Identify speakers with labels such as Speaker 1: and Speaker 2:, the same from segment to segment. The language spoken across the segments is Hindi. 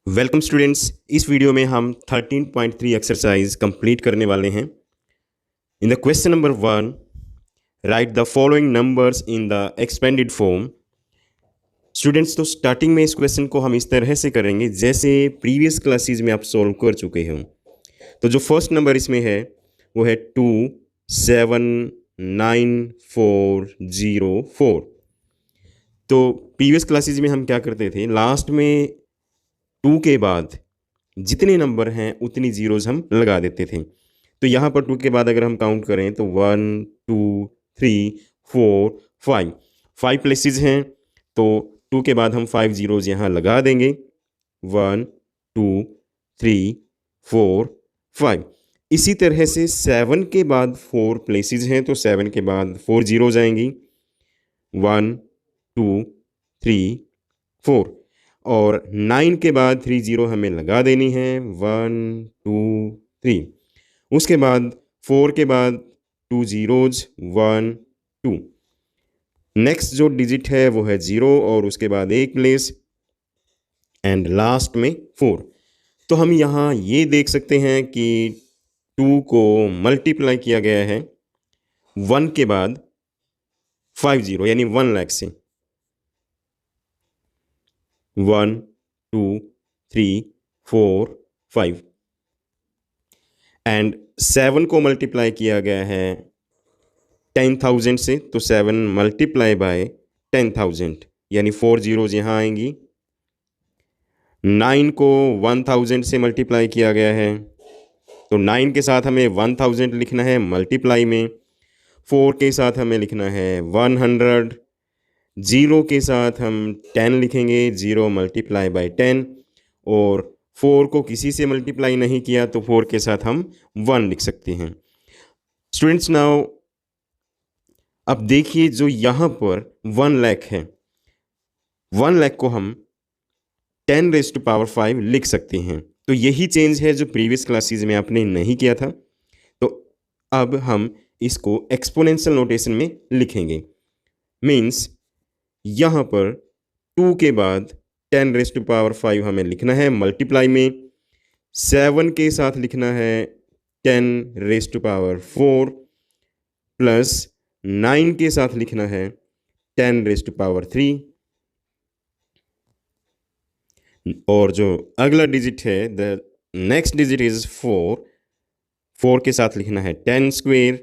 Speaker 1: Welcome students. इस वीडियो में हम 13.3 एक्सरसाइज कंप्लीट करने वाले हैं। In the question number 1, right the following numbers in the expanded form. Students, तो स्टार्टिंग में इस क्वेश्चन को हम इस तरह से करेंगे जैसे प्रीवियस क्लासेस में आप सॉल्व कर चुके हो। तो जो फर्स्ट नंबर इसमें है वो है 279404। तो प्रीवियस क्लासेस में हम क्या करते थे, लास्ट में 2 के बाद जितने नंबर हैं उतनी जीरोज़ हम लगा देते थे। तो यहाँ पर 2 के बाद अगर हम काउंट करें तो 1 2 3 4 5 5 प्लेसेस हैं। तो 2 के बाद हम 5 जीरोज़ यहाँ लगा देंगे। 1 2 3 4 5। इसी तरह से 7 के बाद 4 प्लेसेस हैं, तो 7 के बाद 4 जीरोज़ आएंगी। 1 2 3 4। और 9 के बाद 3 जीरो हमें लगा देनी है। 1 2 3। उसके बाद 4 के बाद 2 जीरोज 1 2। नेक्स्ट जो डिजिट है वो है 0 और उसके बाद एक प्लेस एंड लास्ट में 4। तो हम यहाँ ये देख सकते हैं कि 2 को मल्टीप्लाई किया गया है 1 के बाद 50 यानी 1 लाख से। 1 2 3 4 5 एंड 7 को मल्टीप्लाई किया गया है 10,000 से। तो 7 मल्टीप्लाई बाय 10,000 यानी 4 जीरोज यहाँ आएंगी। 9 को 1000 से मल्टीप्लाई किया गया है, तो 9 के साथ हमें 1000 लिखना है मल्टीप्लाई में। 4 के साथ हमें लिखना है 100। 0 के साथ हम 10 लिखेंगे, 0 मल्टीप्लाई बाय 10। और 4 को किसी से मल्टीप्लाई नहीं किया तो 4 के साथ हम 1 लिख सकते हैं। स्टूडेंट्स, नाउ अब देखिए जो यहाँ पर 1 लाख है, 1 लाख को हम 10⁵ लिख सकते हैं। तो यही चेंज है जो प्रीवियस क्लासेस में आपने नहीं किया था। तो अब हम इसको एक्सपोनेंशियल नोटेशन में लिखेंगे। मीन्स यहाँ पर 2 के बाद 10⁵ हमें लिखना है मल्टीप्लाई में। 7 के साथ लिखना है 10⁴ प्लस 9 के साथ लिखना है 10⁵। और जो अगला डिजिट है, द नेक्स्ट डिजिट इज 4। 4 के साथ लिखना है 10²।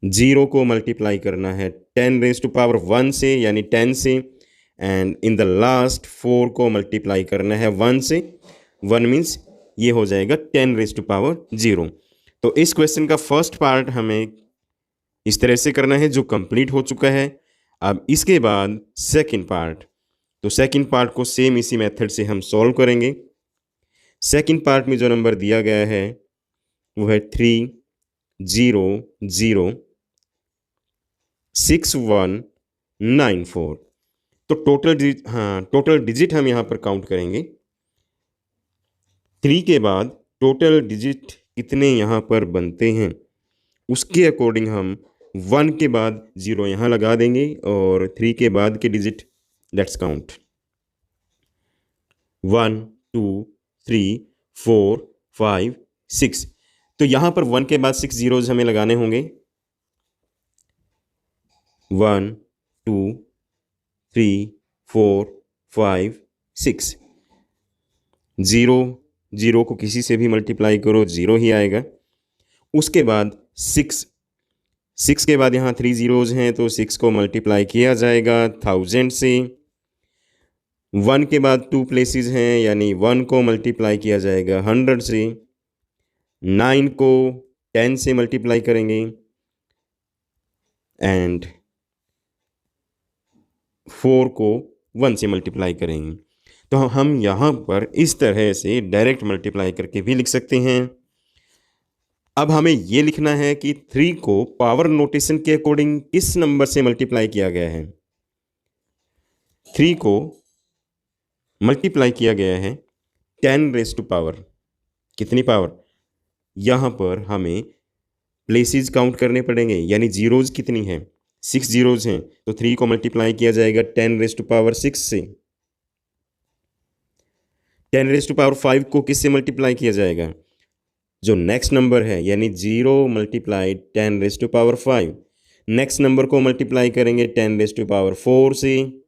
Speaker 1: 0 को मल्टीप्लाई करना है 10⁻1 से यानी 10 से। एंड इन द लास्ट 4 को मल्टीप्लाई करना है 1 से। 1 मीन्स ये हो जाएगा 10⁻0। तो इस क्वेश्चन का फर्स्ट पार्ट हमें इस तरह से करना है जो कंप्लीट हो चुका है। अब इसके बाद सेकंड पार्ट, तो सेकंड पार्ट को सेम इसी मेथड से हम सॉल्व करेंगे। सेकंड पार्ट में जो नंबर दिया गया है वो है 3 0 0 6 1 9 4। तो टोटल डिजिट हम यहाँ पर काउंट करेंगे। 3 के बाद टोटल डिजिट कितने यहाँ पर बनते हैं उसके अकॉर्डिंग हम 1 के बाद 0 यहाँ लगा देंगे और 3 के बाद के डिजिट लेट्स काउंट। 1 2 3 4 5 6। तो यहाँ पर 1 के बाद 6 जीरोज हमें लगाने होंगे। 1 2 3 4 5 6। 0 को किसी से भी मल्टीप्लाई करो 0 ही आएगा। उसके बाद 6 के बाद यहाँ 3 जीरोज हैं, तो 6 को मल्टीप्लाई किया जाएगा 1000 से। 1 के बाद 2 प्लेसेस हैं यानी 1 को मल्टीप्लाई किया जाएगा 100 से। 9 को 10 से मल्टीप्लाई करेंगे एंड 4 को 1 से मल्टीप्लाई करेंगे। तो हम यहाँ पर इस तरह से डायरेक्ट मल्टीप्लाई करके भी लिख सकते हैं। अब हमें ये लिखना है कि 3 को पावर नोटेशन के अकॉर्डिंग किस नंबर से मल्टीप्लाई किया गया है। 3 को मल्टीप्लाई किया गया है 10⁻, कितनी पावर। यहाँ पर हमें प्लेसेस काउंट करने पड़ेंगे, यानी जीरोज कितनी हैं, 6 जीरोज हैं। तो 3 को मल्टीप्लाई किया जाएगा 10⁻6 से। 10⁵ को किससे मल्टीप्लाई किया जाएगा? जो नेक्स्ट नंबर है यानी 0 × 10⁵ नेक्स्ट नंबर को मल्टीप्लाई करेंगे 10⁴ से,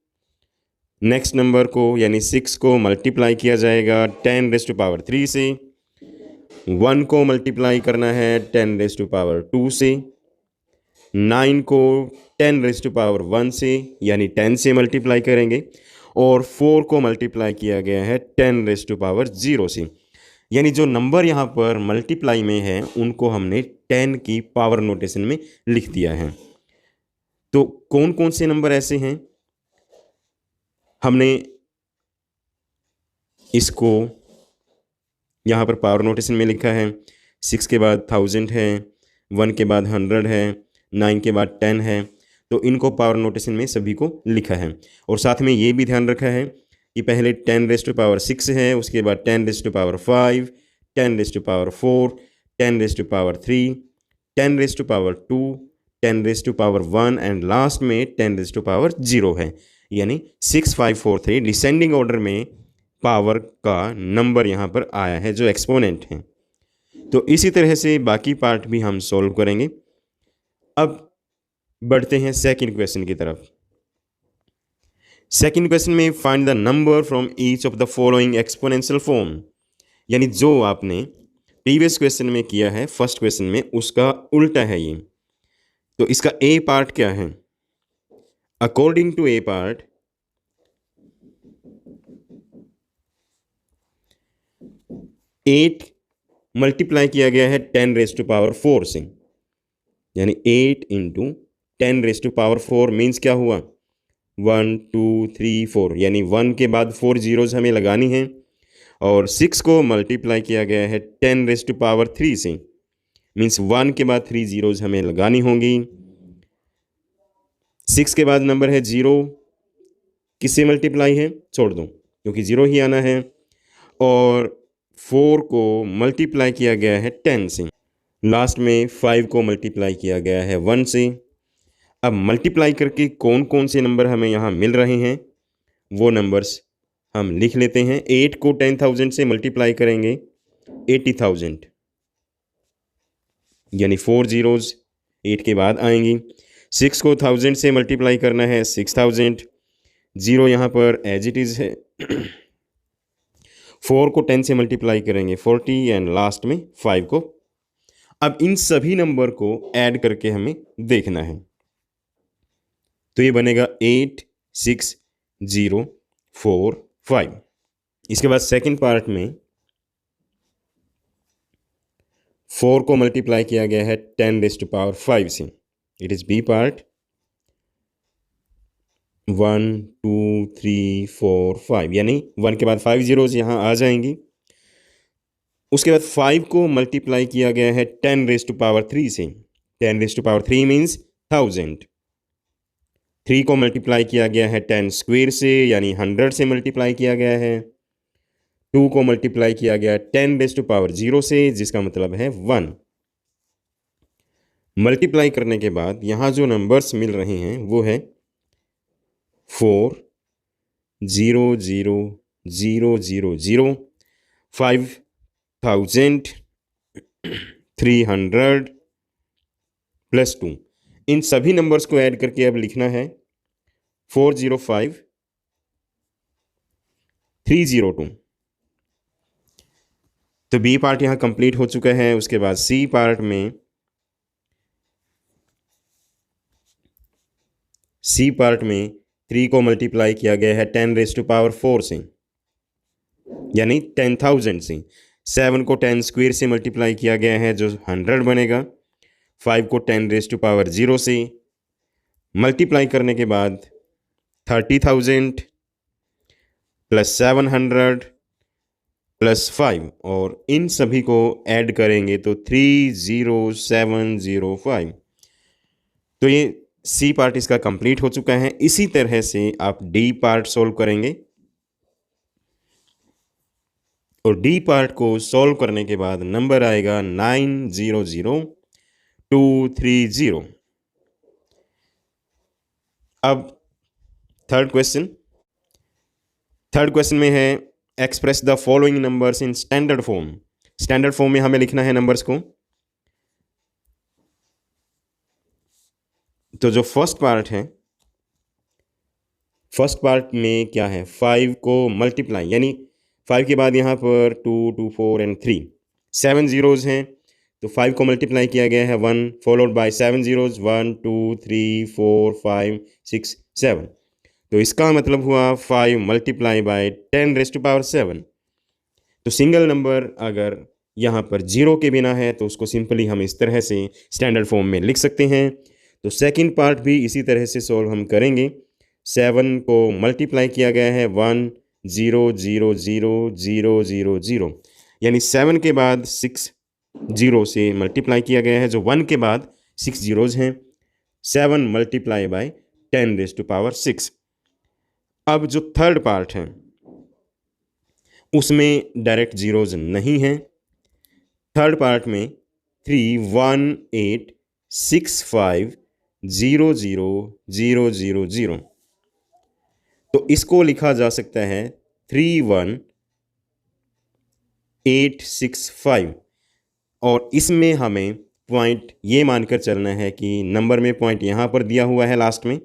Speaker 1: नेक्स्ट नंबर को यानी 6 को मल्टीप्लाई किया जाएगा 10⁵ से, 1 को मल्टीप्लाई करना है 10⁵ से, 9 को 10⁵ से यानी 10 से मल्टीप्लाई करेंगे, और 4 को मल्टीप्लाई किया गया है 10⁻0 से, यानी जो नंबर यहाँ पर मल्टीप्लाई में है उनको हमने 10 की पावर नोटेशन में लिख दिया है। तो कौन कौन से नंबर ऐसे हैं? हमने इसको यहाँ पर पावर नोटेशन में लिखा है। 6 के बाद 1000 है, 1 के बाद 100 है, 9 के बाद 10 है, तो इनको पावर नोटेशन में सभी को लिखा है। और साथ में ये भी ध्यान रखा है कि पहले 10⁻6 है, उसके बाद 10⁵5, 10⁴, 10⁻3, 10⁻2, 10⁻1 एंड लास्ट में 10⁻0 है, यानी 6, 5, 4, 3 डिसेंडिंग ऑर्डर में पावर का नंबर यहाँ पर आया है जो एक्सपोनेंट है। तो इसी तरह से बाकी पार्ट भी हम सॉल्व करेंगे। अब बढ़ते हैं सेकंड क्वेश्चन की तरफ। सेकंड क्वेश्चन में find the number from each of the following exponential form, यानी जो आपने प्रीवियस क्वेश्चन में किया है फर्स्ट क्वेश्चन में उसका उल्टा है ये। तो इसका ए पार्ट क्या है? According to A part, eight multiply किया गया है 10⁻4 से, यानी 8 × 10⁻4 मीन्स क्या हुआ? 1, 2, 3, 4, यानी 1 के बाद 4 जीरोज़ हमें लगानी है, और 6 को मल्टीप्लाई किया गया है 10⁻3 से, मीन्स 1 के बाद 3 जीरोज़ हमें लगानी होंगी। 6 के बाद नंबर है 0, किससे मल्टीप्लाई है? छोड़ दो क्योंकि 0 ही आना है, और 4 को मल्टीप्लाई किया गया है 10 से, लास्ट में 5 को मल्टीप्लाई किया गया है 1 से। अब मल्टीप्लाई करके कौन कौन से नंबर हमें यहाँ मिल रहे हैं वो नंबर्स हम लिख लेते हैं। 8 को 10,000 से मल्टीप्लाई करेंगे 80,000, यानी 4 जीरोज़ 8 के बाद आएंगी। 6 को 1000 से मल्टीप्लाई करना है 6000, 0 यहाँ पर एज इट इज़ है। 4 को 10 से मल्टीप्लाई करेंगे 40, एंड लास्ट में 5 को। अब इन सभी नंबर को ऐड करके हमें देखना है, तो ये बनेगा 8, 6, 0, 4, 5। इसके बाद सेकंड पार्ट में 4 को मल्टीप्लाई किया गया है 10⁵ से, इट इज़ बी पार्ट। 1, 2, 3, 4, 5, यानी 1 के बाद 5 जीरोज़ यहाँ आ जाएंगी। उसके बाद 5 को मल्टीप्लाई किया गया है 10⁻3 से, 10⁻3 मीन्स 1000। 3 को मल्टीप्लाई किया गया है 10² से, यानी 100 से मल्टीप्लाई किया गया है। 2 को मल्टीप्लाई किया गया 10⁻0 से, जिसका मतलब है 1। मल्टीप्लाई करने के बाद यहाँ जो नंबर्स मिल रहे हैं वो है 4, 0, 0, 0, 0, 0, 5000, 300 प्लस 2। इन सभी नंबर्स को ऐड करके अब लिखना है 405, 302। तो बी पार्ट यहाँ कंप्लीट हो चुका है। उसके बाद सी पार्ट में सी पार्ट में 3 को मल्टीप्लाई किया गया है 10⁻4 से, यानी 10,000 से। 7 को 10² से मल्टीप्लाई किया गया है जो 100 बनेगा। 5 को 10⁻0 से मल्टीप्लाई करने के बाद 30,000 प्लस 700 प्लस 5, और इन सभी को ऐड करेंगे तो 30705। तो ये सी पार्ट इसका कंप्लीट हो चुका है। इसी तरह से आप डी पार्ट सॉल्व करेंगे, और डी पार्ट को सॉल्व करने के बाद नंबर आएगा 900230। अब थर्ड क्वेश्चन में है express the following numbers in standard form. Standard form में हमें लिखना है नंबर्स को। तो जो फर्स्ट पार्ट में क्या है, 5 को मल्टीप्लाई, यानी 5 के बाद यहाँ पर 2, 2, 4 एंड 3, 7 जीरोज़ हैं, तो 5 को मल्टीप्लाई किया गया है 1 फॉलोड बाय 7 जीरोज़, 1, 2, 3, 4, 5, 6, 7। तो इसका मतलब हुआ 5 मल्टीप्लाई बाय 10⁻7। तो सिंगल नंबर अगर यहाँ पर जीरो के बिना है तो उसको सिंपली हम इस तरह से स्टैंडर्ड फॉर्म में लिख सकते हैं। तो सेकंड पार्ट भी इसी तरह से सॉल्व हम करेंगे। 7 को मल्टीप्लाई किया गया है 1, 0, 0, 0, 0, 0, 0, यानी 7 के बाद 6 जीरो से मल्टीप्लाई किया गया है, जो 1 के बाद 6 जीरोज़ हैं। 7 मल्टीप्लाई बाय 10⁻6। अब जो थर्ड पार्ट है उसमें डायरेक्ट जीरोज़ नहीं हैं। थर्ड पार्ट में 3, 1, 8, 6, 5, 0, 0, 0, 0, 0, तो इसको लिखा जा सकता है 3, 1, 8, 6, 5। और इसमें हमें पॉइंट ये मानकर चलना है कि नंबर में पॉइंट यहाँ पर दिया हुआ है लास्ट में,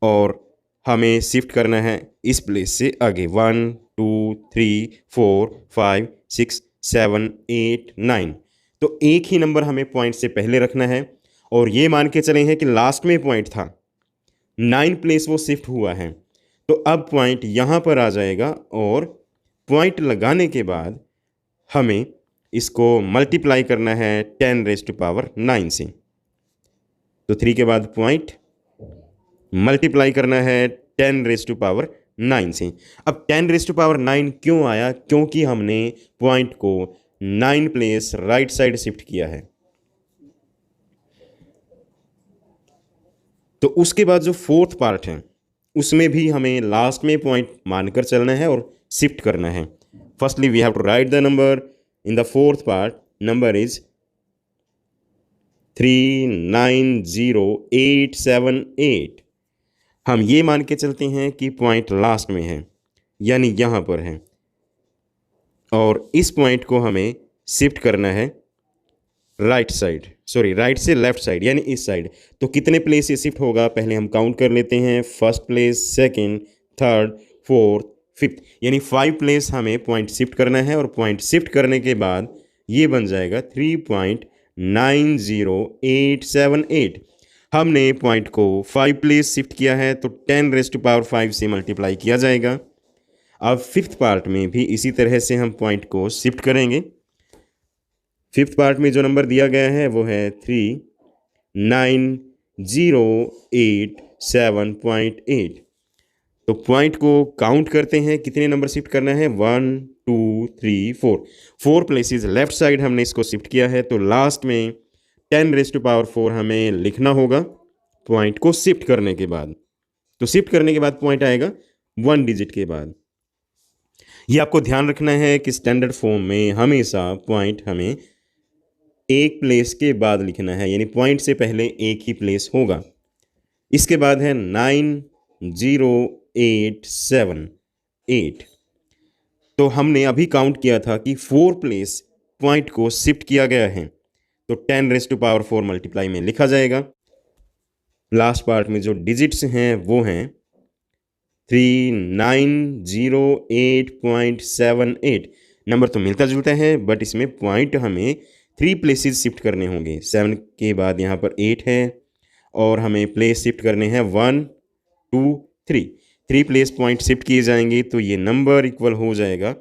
Speaker 1: और हमें शिफ्ट करना है इस प्लेस से आगे 1, 2, 3, 4, 5, 6, 7, 8, 9। तो एक ही नंबर हमें पॉइंट से पहले रखना है, और ये मान के चले हैं कि लास्ट में पॉइंट था, 9 प्लेस वो शिफ्ट हुआ है, तो अब पॉइंट यहाँ पर आ जाएगा, और पॉइंट लगाने के बाद हमें इसको मल्टीप्लाई करना है 10⁻9 से। तो 3 के बाद पॉइंट मल्टीप्लाई करना है 10⁻9 से। अब 10⁻9 क्यों आया? क्योंकि हमने पॉइंट को 9 प्लेस राइट साइड शिफ्ट किया है। तो उसके बाद जो फोर्थ पार्ट है उसमें भी हमें लास्ट में पॉइंट मानकर चलना है और शिफ्ट करना है। Firstly we have to write the number in the fourth part. Number is 390,878। हम ये मान के चलते हैं कि पॉइंट लास्ट में है, यानी यहाँ पर है, और इस पॉइंट को हमें शिफ्ट करना है राइट से लेफ्ट साइड, यानी इस साइड। तो कितने प्लेस ये शिफ्ट होगा पहले हम काउंट कर लेते हैं। First place, second, third, fourth, fifth, यानी 5 प्लेस हमें पॉइंट शिफ्ट करना है, और पॉइंट शिफ्ट करने के बाद ये बन जाएगा 3.90878। हमने पॉइंट को 5 प्लेस शिफ्ट किया है, तो 10⁻5 से मल्टीप्लाई किया जाएगा। अब फिफ्थ पार्ट में भी इसी तरह से हम पॉइंट को शिफ्ट करेंगे। फिफ्थ पार्ट में जो नंबर दिया गया है वो है 39087.8। तो पॉइंट को काउंट करते हैं, कितने नंबर शिफ्ट करना है, 1, 2, 3, 4। 4 प्लेसेस लेफ्ट साइड हमने इसको शिफ्ट किया है, तो लास्ट में 10⁻4 हमें लिखना होगा पॉइंट को शिफ्ट करने के बाद। तो शिफ्ट करने के बाद पॉइंट आएगा 1 डिजिट के बाद। ये आपको ध्यान रखना है कि स्टैंडर्ड फॉर्म में हमेशा पॉइंट हमें एक प्लेस के बाद लिखना है, यानी पॉइंट से पहले एक ही प्लेस होगा। इसके बाद है 90878। तो हमने अभी काउंट किया था कि 4 प्लेस पॉइंट को शिफ्ट किया गया है, तो 10⁻4 मल्टीप्लाई में लिखा जाएगा। लास्ट पार्ट में जो डिजिट्स हैं वो हैं 3908.78। नंबर तो मिलता जुलता है, बट इसमें पॉइंट हमें 3 प्लेसेस शिफ्ट करने होंगे। 7 के बाद यहाँ पर 8 है, और हमें प्लेस शिफ्ट करने हैं 1, 2, 3। 3 प्लेस पॉइंट शिफ्ट किए जाएंगे, तो ये नंबर इक्वल हो जाएगा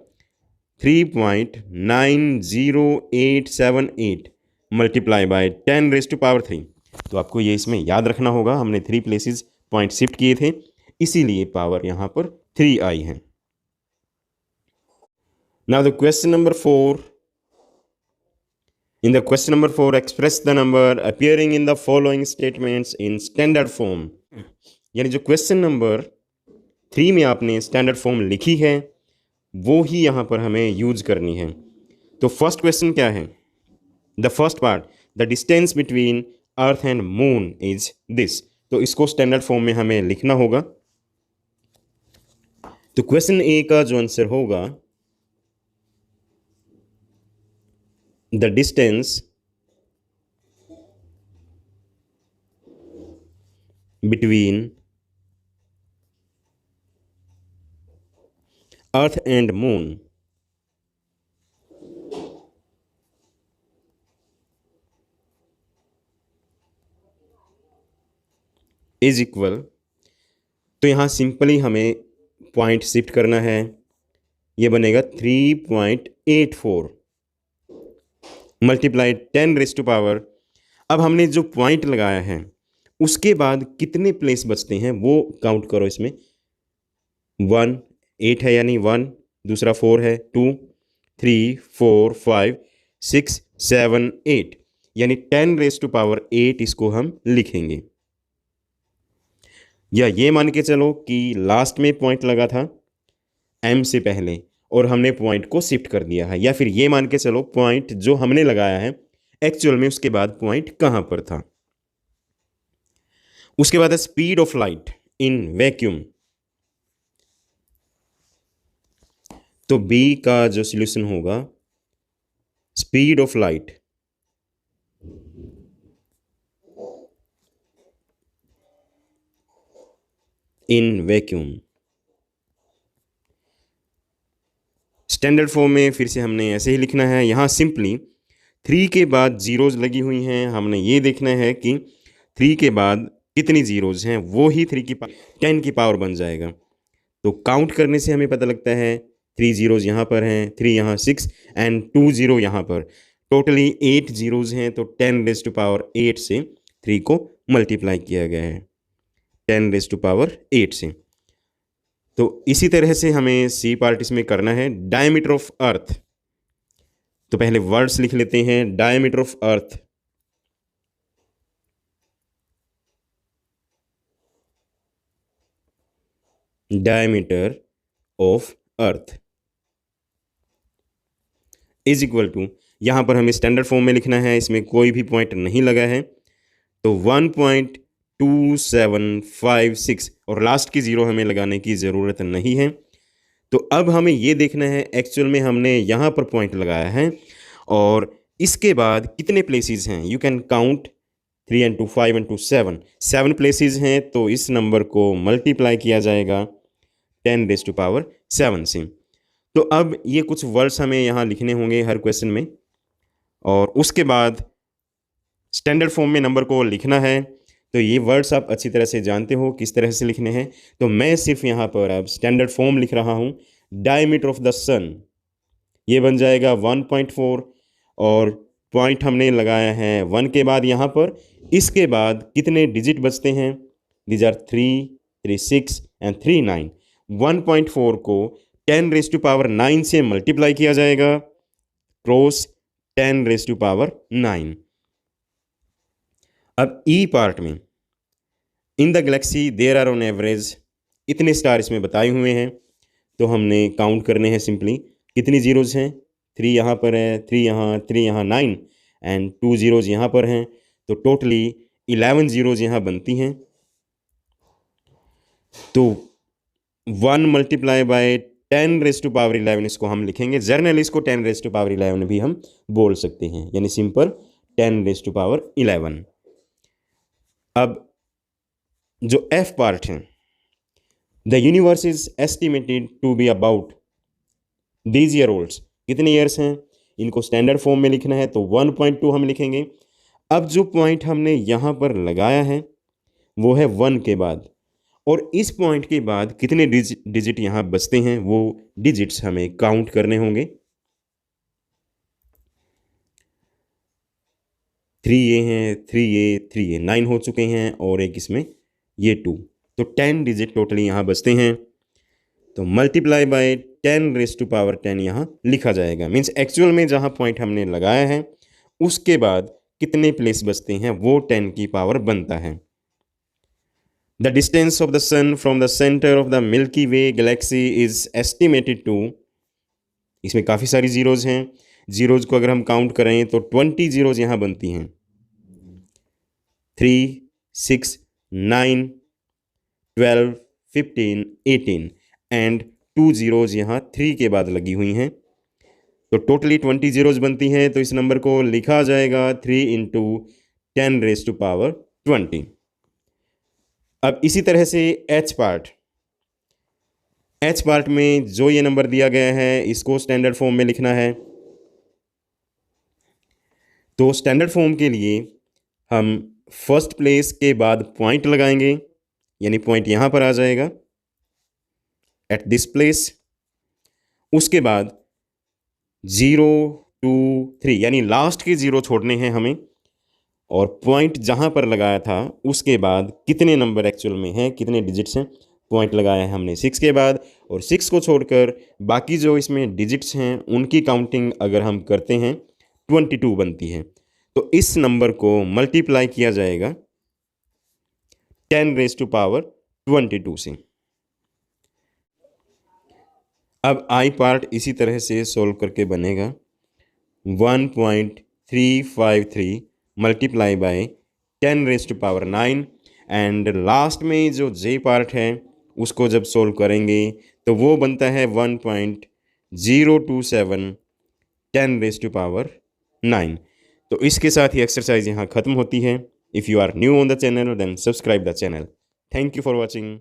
Speaker 1: 3.90878 मल्टीप्लाई बाय 10⁻3। तो आपको ये इसमें याद रखना होगा, हमने 3 प्लेसेस पॉइंट शिफ्ट किए थे, इसीलिए पावर यहाँ पर 3 आई है। Now the question number 4। In the question number 4, express the number appearing in the following statements in standard form। यानी जो क्वेश्चन नंबर 3 में आपने स्टैंडर्ड फॉर्म लिखी है वो ही यहाँ पर हमें यूज करनी है। तो फर्स्ट क्वेश्चन क्या है? The first part, the distance between earth and moon is this. तो इसको स्टैंडर्ड फॉर्म में हमें लिखना होगा। तो तो क्वेश्चन ए का जो आंसर होगा, the distance between earth and moon is equal, तो यहाँ सिंपली हमें पॉइंट शिफ्ट करना है, ये बनेगा 3.84 मल्टीप्लाई 10⁻⁴। अब हमने जो पॉइंट लगाया है उसके बाद कितने प्लेस बचते हैं वो काउंट करो। इसमें 1 8 है यानी 1, दूसरा 4 है, 2 3 4 5 6 7 8 यानी 10⁸ इसको हम लिखेंगे। या ये मान के चलो कि लास्ट में पॉइंट लगा था m से पहले और हमने पॉइंट को शिफ्ट कर दिया है, या फिर ये मान के चलो पॉइंट जो हमने लगाया है एक्चुअल में उसके बाद पॉइंट कहां पर था। उसके बाद है speed of light in vacuum. तो b का जो सॉल्यूशन होगा, speed of light in vacuum. Standard form में फिर से हमने ऐसे ही लिखना है। यहाँ सिंपली 3 के बाद जीरोज लगी हुई हैं, हमने ये देखना है कि 3 के बाद कितनी जीरोज हैं, वो ही 10 की पावर बन जाएगा। तो काउंट करने से हमें पता लगता है 3 जीरोज यहाँ पर हैं, 3 यहाँ 6 एंड 2 0 यहाँ पर, टोटली 8 जीरोज हैं। तो 10⁸ से 3 को मल्टीप्लाई किया गया है 10⁸ से। तो इसी तरह से हमें सी पार्ट इसमें करना है। डायमीटर ऑफ अर्थ, तो पहले वर्ड्स लिख लेते हैं। Diameter of earth, diameter of earth is equal to, यहां पर हमें स्टैंडर्ड फॉर्म में लिखना है, इसमें कोई भी पॉइंट नहीं लगा है, तो 1.2756 और लास्ट की जीरो हमें लगाने की ज़रूरत नहीं है। तो अब हमें ये देखना है एक्चुअल में हमने यहाँ पर पॉइंट लगाया है और इसके बाद कितने प्लेसेस हैं। You can count 3 and 2 5 and 2 7 places हैं, तो इस नंबर को मल्टीप्लाई किया जाएगा 10⁻⁷ से। तो अब ये कुछ वर्ड्स हमें यहाँ लिखने होंगे हर क्वेश्चन में, और उसके बाद स्टैंडर्ड फॉर्म में नंबर को लिखना है। तो ये वर्ड्स आप अच्छी तरह से जानते हो किस तरह से लिखने हैं, तो मैं सिर्फ यहाँ पर अब स्टैंडर्ड फॉर्म लिख रहा हूँ। डायमीटर ऑफ द सन, ये बन जाएगा 1.4 और पॉइंट हमने लगाया है 1 के बाद यहाँ पर। इसके बाद कितने डिजिट बचते हैं, दीज आर 3 3 6 एंड 3 9। 1.4 को 10⁻⁹ से मल्टीप्लाई किया जाएगा क्रॉस 10⁻⁹। अब ई पार्ट में, in the galaxy there are on average, इतने स्टार इसमें बताए हुए हैं, तो हमने काउंट करने हैं सिंपली कितनी जीरोज हैं। 3 यहाँ पर है, 3 यहाँ, 3 यहाँ 9 एंड 2 जीरोज यहाँ पर हैं, तो टोटली 11 जीरोज यहाँ बनती हैं। तो 1 मल्टीप्लाई बाय 10⁻11 इसको हम लिखेंगे। जर्नल इसको 10⁻11 भी हम बोल सकते हैं, यानी सिंपल 10⁻11। अब जो एफ पार्ट है, the universe is estimated to be about these year olds, कितने ईयर्स हैं, इनको स्टैंडर्ड फॉर्म में लिखना है, तो 1.2 हम लिखेंगे। अब जो पॉइंट हमने यहाँ पर लगाया है वो है 1 के बाद, और इस पॉइंट के बाद कितने डिजिट यहाँ बचते हैं वो डिजिट्स हमें काउंट करने होंगे। 3 हैं, 3 9 हो चुके हैं, और एक इसमें ये 2, तो 10 डिजिट टोटली यहाँ बचते हैं। तो मल्टीप्लाई बाय 10⁻10 यहाँ लिखा जाएगा। मीन्स एक्चुअल में जहाँ पॉइंट हमने लगाया है उसके बाद कितने प्लेस बचते हैं वो 10 की पावर बनता है। The distance of the sun from the centre of the Milky Way galaxy is estimated to, इसमें काफ़ी सारी जीरोज हैं, जीरोज को अगर हम काउंट करें तो 20 जीरोज यहाँ बनती हैं। 3 6 9 12 15 18 एंड 2 ज़ीरोज़ यहाँ 3 के बाद लगी हुई हैं, तो टोटली 20 ज़ीरोज़ बनती हैं। तो इस नंबर को लिखा जाएगा 3 × 10⁻20। अब इसी तरह से एच पार्ट में जो ये नंबर दिया गया है इसको स्टैंडर्ड फॉर्म में लिखना है। तो स्टैंडर्ड फॉर्म के लिए हम फर्स्ट प्लेस के बाद पॉइंट लगाएंगे, यानी पॉइंट यहाँ पर आ जाएगा एट दिस प्लेस। उसके बाद 0 2 3 यानी लास्ट के 0 छोड़ने हैं हमें, और पॉइंट जहाँ पर लगाया था उसके बाद कितने नंबर एक्चुअल में हैं, कितने डिजिट्स हैं, पॉइंट लगाया है हमने 6 के बाद, और 6 को छोड़कर बाकी जो इसमें डिजिट्स हैं उनकी काउंटिंग अगर हम करते हैं 22 बनती है। तो इस नंबर को मल्टीप्लाई किया जाएगा 10⁻22 से। अब आई पार्ट इसी तरह से सोल्व करके बनेगा 1.353 मल्टीप्लाई बाय 10⁻9, एंड लास्ट में जो जे पार्ट है उसको जब सोल्व करेंगे तो वो बनता है 1.027 10⁻9। तो इसके साथ ही एक्सरसाइज यहाँ ख़त्म होती है। If you are new on the channel then subscribe the channel. Thank you for watching.